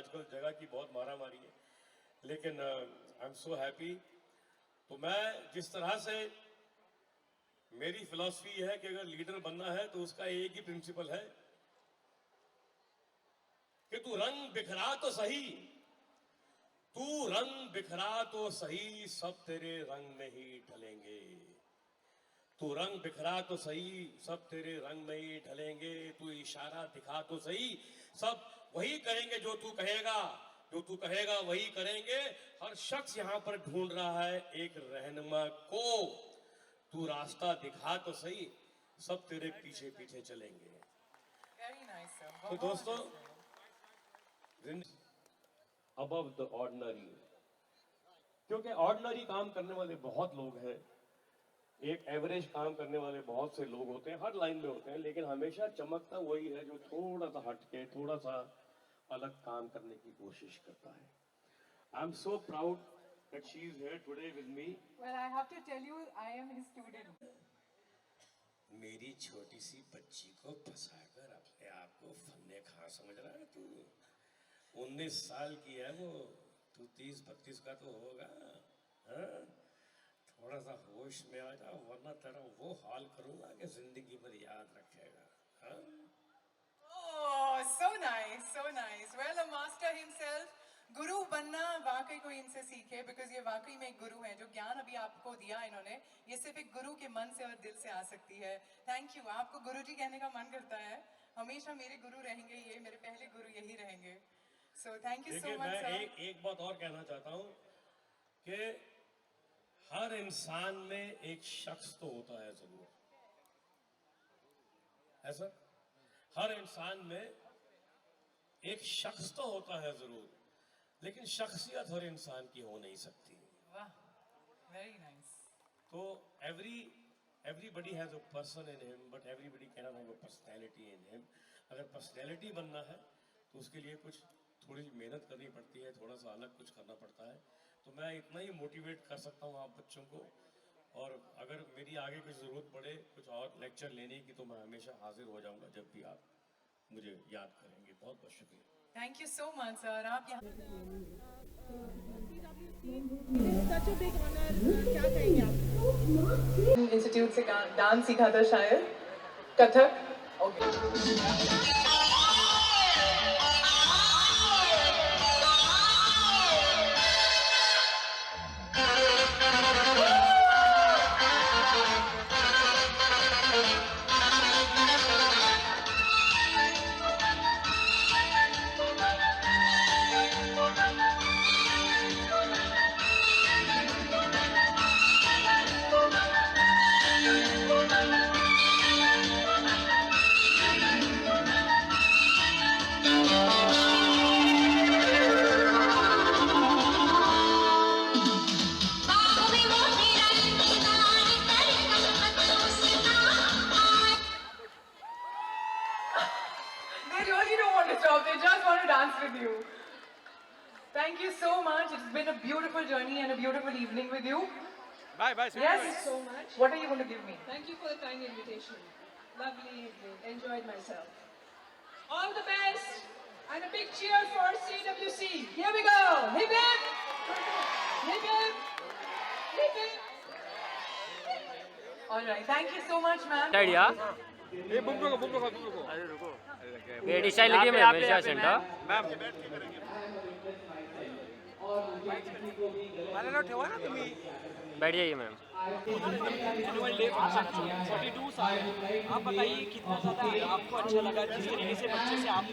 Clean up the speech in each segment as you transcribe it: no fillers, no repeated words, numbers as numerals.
आजकल जगह की बहुत मारामारी है, लेकिन आई एम सो हैप्पी। तो मैं जिस तरह से, मेरी फिलॉसफी है कि अगर लीडर बनना है तो उसका एक ही प्रिंसिपल है कि तू रंग बिखरा तो सही, तू रंग बिखरा तो सही, सब तेरे रंग में ही ढलेंगे। तू रंग बिखरा तो सही, सब तेरे रंग में ही ढलेंगे। तू इशारा दिखा तो सही, सब वही करेंगे जो तू कहेगा, जो तू कहेगा वही करेंगे। हर शख्स यहां पर ढूंढ रहा है एक रहनुमा को। तू रास्ता दिखा तो सही, सब तेरे पीछे पीछे चलेंगे। तो दोस्तों, अबव द ऑर्डिनरी, क्योंकि ऑर्डिनरी काम करने वाले बहुत लोग हैं, एक एवरेज काम करने वाले बहुत से लोग होते हैं, हर लाइन में होते हैं, लेकिन हमेशा चमकता वही है जो थोड़ा सा हटके, थोड़ा सा अलग काम करने की कोशिश करता है। I am so proud that she is here today with me. Well, I have to tell you, I am his student. मेरी छोटी सी बच्ची को फंसाकर अपने आप को फन्ने खा समझ रहा है तू? 19 साल की है वो, तू 30-32 का तो होगा। हाँ? थोड़ा सा होश में आ जा, वरना तेरा वो हाल करूंगा कि जिंदगी भर याद रखेगा। हाँ? Oh, so nice, so nice. Well, a master himself. गुरु बनना वाकई कोई इनसे सीखे, बिकॉज ये वाकई में एक गुरु है। जो ज्ञान अभी आपको दिया इन्होंने, ये सिर्फ एक गुरु के मन से और दिल से आ सकती है। Thank you. आपको गुरु जी कहने का मन करता है, हमेशा मेरे गुरु रहेंगे, ये मेरे पहले गुरु यही रहेंगे। So thank you so much sir. मैं एक बात और कहना चाहता हूँ कि हर इंसान में एक शख्स तो होता है जरूर, है सर? हर इंसान में एक शख्स तो होता है जरूर, लेकिन शख्सियत हर इंसान की हो नहीं सकती। वाह, वेरी नाइस। तो everybody has a person in him, but everybody cannot have a personality in him. अगर पर्सनैलिटी बनना है तो उसके लिए कुछ थोड़ी मेहनत करनी पड़ती है, थोड़ा सा अलग कुछ करना पड़ता है। तो मैं इतना ही मोटिवेट कर सकता हूँ आप बच्चों को, और अगर मेरी आगे कुछ ज़रूरत पड़े कुछ और लेक्चर लेने की, तो मैं हमेशा हाजिर हो जाऊँगा जब भी आप मुझे याद करेंगे। बहुत बहुत शुक्रिया। Thank you so much sir. आप यहाँ इंस्टीट्यूट से डांस सीखा था शायद, Kathak. Thank you so much. It's been a beautiful journey and a beautiful evening with you. Bye. Yes. Thank you so much. What are you going to give me? Thank you for the kind invitation. Lovely evening. Enjoyed myself. All the best and a big cheer for CWC. Here we go. Hip hip. Hip hip. Hip hip. All right. Thank you so much, ma'am. Idea ये बुम रुको। अरे रुको, ये decide लगी मैं हमेशा centre ma'am मला ठेवा ना तुम्ही। बैठ जाइए मैम। एनुअल डे फंक्शन 42 साल, आप बताइए कितना ज़्यादा आपको अच्छा लगा जिस तरीके से बच्चे से आप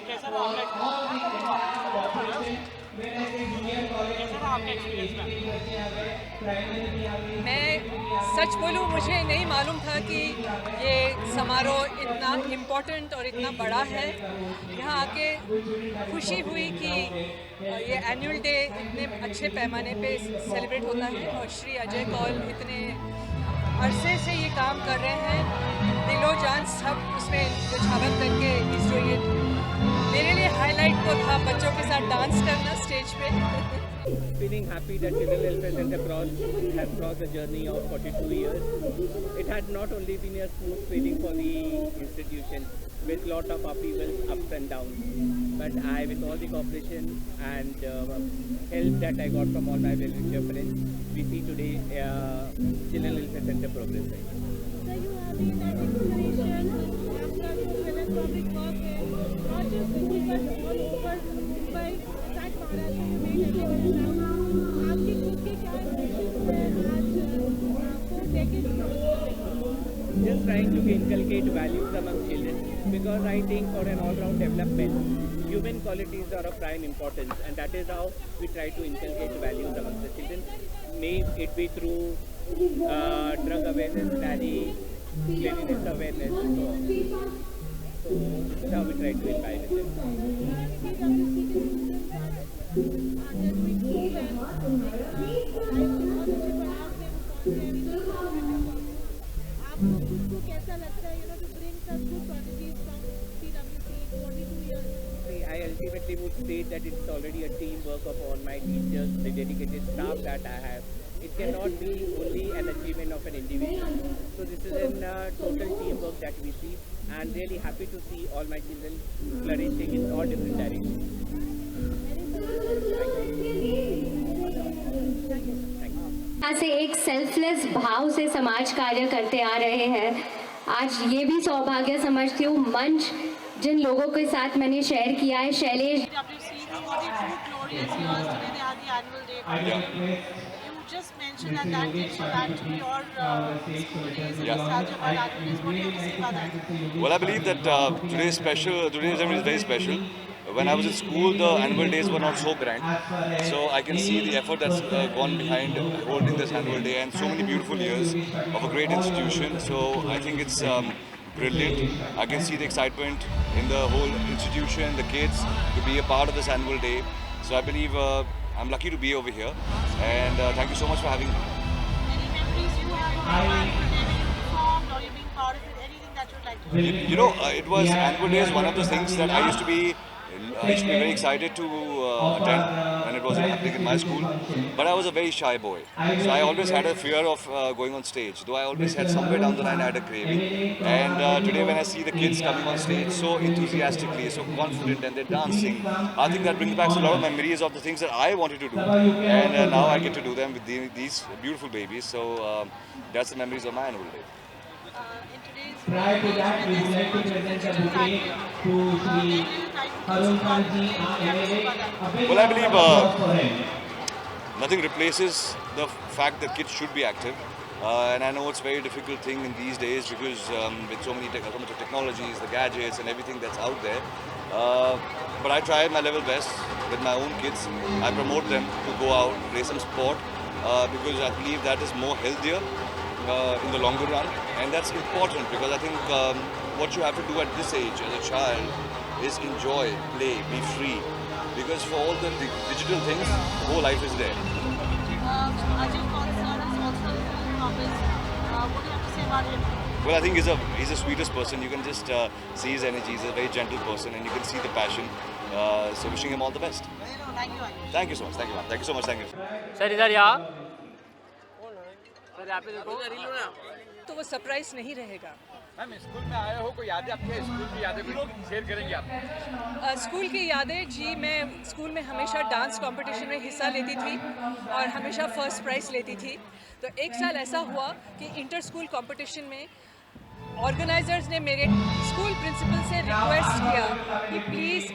कैसा रहा आपका एक्सपीरियंस? मैं सच बोलूं, मुझे नहीं मालूम था कि ये समारोह इतना इम्पोर्टेंट और इतना बड़ा है। यहाँ आके खुशी हुई कि ये एनुअल डे इतने अच्छे पैमाने पे सेलिब्रेट होता है, और श्री अजय कौल इतने अरसे से ये काम कर रहे हैं, दिलो जान सब उसमें निछावर करके इस जो ये मेरे लिए हाईलाइट तो था बच्चों के साथ डांस करना स्टेज पे। Feeling happy that Children Welfare Center has crossed a journey of 42 years. It had not only been a smooth sailing for the institution with lot of upheavals, ups and downs, but with all the cooperation and help that I got from all my well-wisher friends, we see today Children Welfare Center progressing. So you have been an inspiration after philanthropic work not just Delhi but all over Mumbai. In fact, Maharashtra you made everywhere now. आपके खुद के क्या ambitions हैं आज 4 decades Just trying to inculcate values among children, because I think for an all-round development, human qualities are of prime importance, and that is how we try to inculcate values among the children. May it be through drug awareness, rally, cleanliness awareness, and so on. So this is how we try to inspire them. आपको कैसा लगता है to bring such good qualities from CWC 42 years? I ultimately would state that it's already a teamwork of all my teachers, the dedicated staff that I have. It cannot be only an achievement of an individual. So this is a total teamwork that we see, and really happy to see all my children flourishing in all different directions. से एक selfless भाव से समाज कार्य करते आ रहे हैं। आज ये भी सौभाग्य समझती हूँ मंच जिन लोगों के साथ मैंने शेयर किया है, Shailesh Just mentioned that that did go back to your school days and nostalgia about annual days. What do you have to say about that? Well, I believe that today is special. Today's event is very special. When I was in school, the annual days were not so grand. So I can see the effort that's gone behind holding this annual day, and so many beautiful years of a great institution. So I think it's brilliant. I can see the excitement in the whole institution, the kids, to be a part of this annual day. So I believe I'm lucky to be over here, and thank you so much for having me. Any memories you have of being performed or you being part of it? Anything that you'd like to share? You know, it was annual day is one of those things that I used to be very excited to attend when it was happening in my school. But I was a very shy boy, so I always had a fear of going on stage. Though I always had somewhere down the line I had a craving. And today when I see the kids coming on stage so enthusiastically, so confident, and they're dancing, I think that brings back a lot of memories of the things that I wanted to do. And now I get to do them with these beautiful babies. So that's the memories of my annual day. Prior to that, we would like to present a bouquet to Sri Harun Khanji, Well, I believe nothing replaces the fact that kids should be active. And I know it's a very difficult thing in these days because with so much of technologies, the gadgets and everything that's out there. But I try my level best with my own kids. I promote them to go out, play some sport because I believe that is more healthier in the longer run, and that's important because I think what you have to do at this age as a child is enjoy, play, be free, because for all the digital things, the whole life is there. Ajay Konsar is also a philanthropist. What do you have to say about him? Well, I think he's the sweetest person. You can just see his energy. He's a very gentle person, and you can see the passion. So wishing him all the best. Thank you, Ayush. Thank you so much. Thank you, ma'am. Thank you so much. Thank you. Sir इधर यहाँ sir यहाँ पे देखो तो वो surprise नहीं रहेगा। Ma'am school में आए हो, कोई यादें आपके स्कूल की यादें शेयर करेंगे आप? स्कूल की यादें जी, मैं स्कूल में हमेशा डांस कंपटीशन में हिस्सा लेती थी और हमेशा फर्स्ट प्राइज़ लेती थी। तो एक साल ऐसा हुआ कि इंटर स्कूल कंपटीशन में ऑर्गेनाइजर्स ने मेरे स्कूल प्रिंसिपल से रिक्वेस्ट किया कि प्लीज़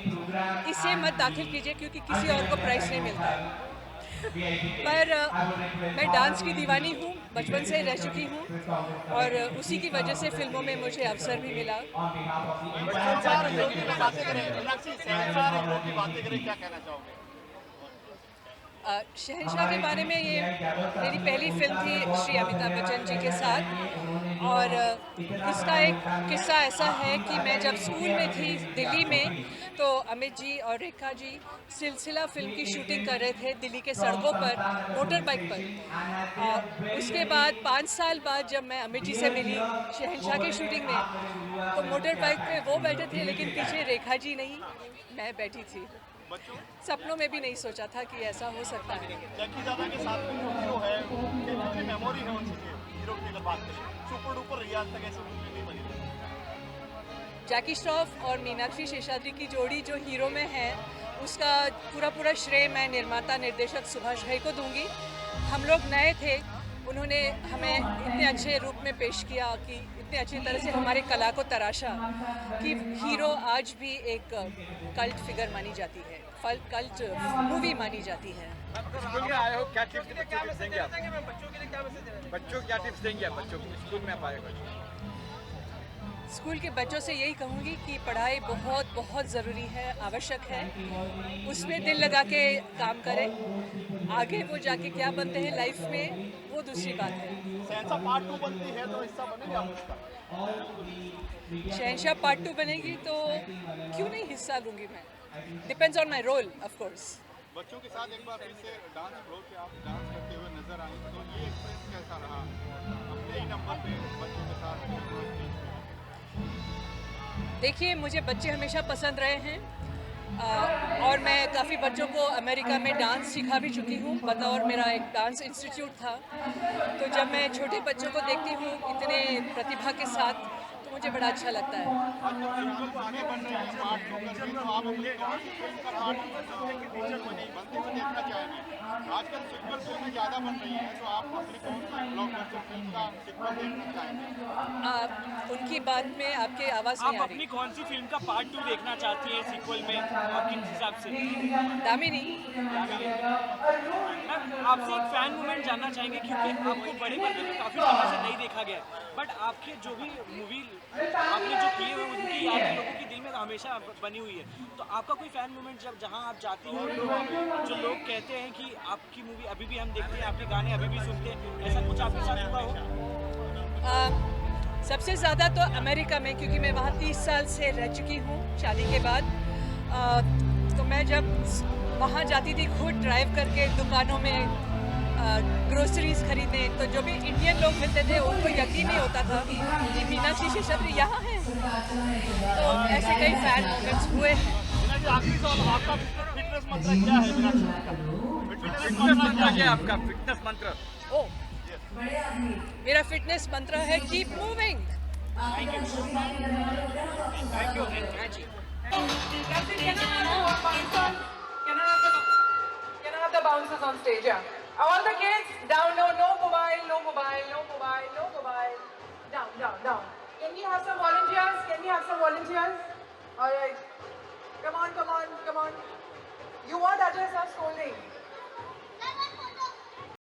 इसे मत दाखिल कीजिए क्योंकि किसी और को प्राइज़ नहीं मिलता। पर मैं डांस की दीवानी हूँ, बचपन से रह चुकी हूँ और उसी की वजह से फिल्मों में मुझे अवसर भी मिला। शहंशाह के बारे में ये मेरी पहली फिल्म थी श्री अमिताभ बच्चन जी के साथ, और इसका एक किस्सा ऐसा है कि मैं जब स्कूल में थी दिल्ली में तो अमित जी और रेखा जी सिलसिला फिल्म की शूटिंग कर रहे थे दिल्ली के सड़कों पर मोटर बाइक पर। उसके बाद 5 साल बाद जब मैं अमित जी से मिली शहंशाह की शूटिंग में तो मोटर बाइक पे वो बैठे थे लेकिन पीछे रेखा जी नहीं, मैं बैठी थी। सपनों में भी नहीं सोचा था कि ऐसा हो सकता है। जैकी दादा के साथ में जो हीरो है उनकी कितनी मेमोरी है उनसे हीरो की अगर बात करें सुपर डुपर रियाज तक ऐसी मूवी नहीं बनी। जैकी श्रॉफ और मीनाक्षी शेषाद्री की जोड़ी जो हीरो में है उसका पूरा श्रेय मैं निर्माता निर्देशक सुभाष भाई को दूंगी। हम लोग नए थे, उन्होंने हमें इतने अच्छे रूप में पेश किया कि इतने अच्छी तरह से हमारे कला को तराशा कि हीरो आज भी एक कल्ट फिगर मानी जाती है, कल्ट मूवी मानी जाती है। स्कूल में आए हो, क्या टिप्स देंगे आप? बच्चों को क्या टिप्स देंगे आप? बच्चों को स्कूल में आप आए हो। स्कूल के बच्चों से यही कहूँगी कि पढ़ाई बहुत बहुत ज़रूरी है, आवश्यक है, उसमें दिल लगा के काम करें। आगे वो जाके क्या बनते हैं लाइफ में वो दूसरी बात है। शहंशाह पार्ट 2 बनती है तो हिस्सा बनेगा आप उसका? शहंशाह पार्ट 2 बनेगी तो क्यों नहीं हिस्सा लूँगी मैं, depends on my role of course. बच्चों के साथ एक बार फिर से डांस फ्लोर पे आप डांस करते हुए नजर आए तो ये एक्सपीरियंस कैसा रहा अपने ही नंबर पे बच्चों के साथ? देखिए, मुझे बच्चे हमेशा पसंद रहे हैं और मैं काफ़ी बच्चों को अमेरिका में डांस सिखा भी चुकी हूँ, बतौर मेरा एक डांस इंस्टीट्यूट था। तो जब मैं छोटे बच्चों को देखती हूँ इतने प्रतिभा के साथ तो मुझे बड़ा अच्छा लगता है। आगे बढ़ रहे हैं पार्ट 2 करके तो आप अपने का पार्ट 2 टीचर बने बनते हुए देखना चाहेंगे। आजकल सिक्वल फिल्में ज़्यादा बन रही हैं तो आप अपनी कौन सी ब्लॉकबस्टर फिल्म का सिक्वल देखना चाहेंगे? उनकी बात में आपके आवाज़ नहीं आ आप रही। अपनी कौन सी फिल्म का पार्ट 2 देखना चाहती हैं सीक्वल में आपके हिसाब से? दामिनी। आपसे एक फैन मूवमेंट जानना चाहेंगे क्योंकि आपको बड़े पर्दे पे काफ़ी समय से नहीं देखा गया, बट आपके जो भी मूवी आपने जो किए हुए उनकी याद लोगों के दिल में हमेशा बनी हुई है। तो आपका कोई फैन मूवमेंट जब जहां आप जाती हो तो जो लोग कहते हैं कि आपकी मूवी अभी भी हम देखते हैं, आपके गाने अभी भी सुनते हैं, ऐसा कुछ आपके साथ हुआ हो? सबसे ज़्यादा तो अमेरिका में, क्योंकि मैं वहाँ 30 साल से रह चुकी हूँ शादी के बाद। तो मैं जब वहाँ जाती थी खुद ड्राइव करके दुकानों में ग्रोसरीज खरीदने, तो जो भी इंडियन लोग मिलते थे उनको यकीन नहीं होता था कि मीनाक्षी शेषाद्री यहाँ हैं। तो ऐसे कई फैन मोमेंट्स हुए हैं। आखिरी सवाल, आपका फिटनेस मंत्र क्या है? फिटनेस मंत्र क्या है आपका? फिटनेस मंत्र? ओ, मेरा फिटनेस मंत्र है keep moving. Thank you. Can I have the bouncers on stage? Yeah. All the kids down, no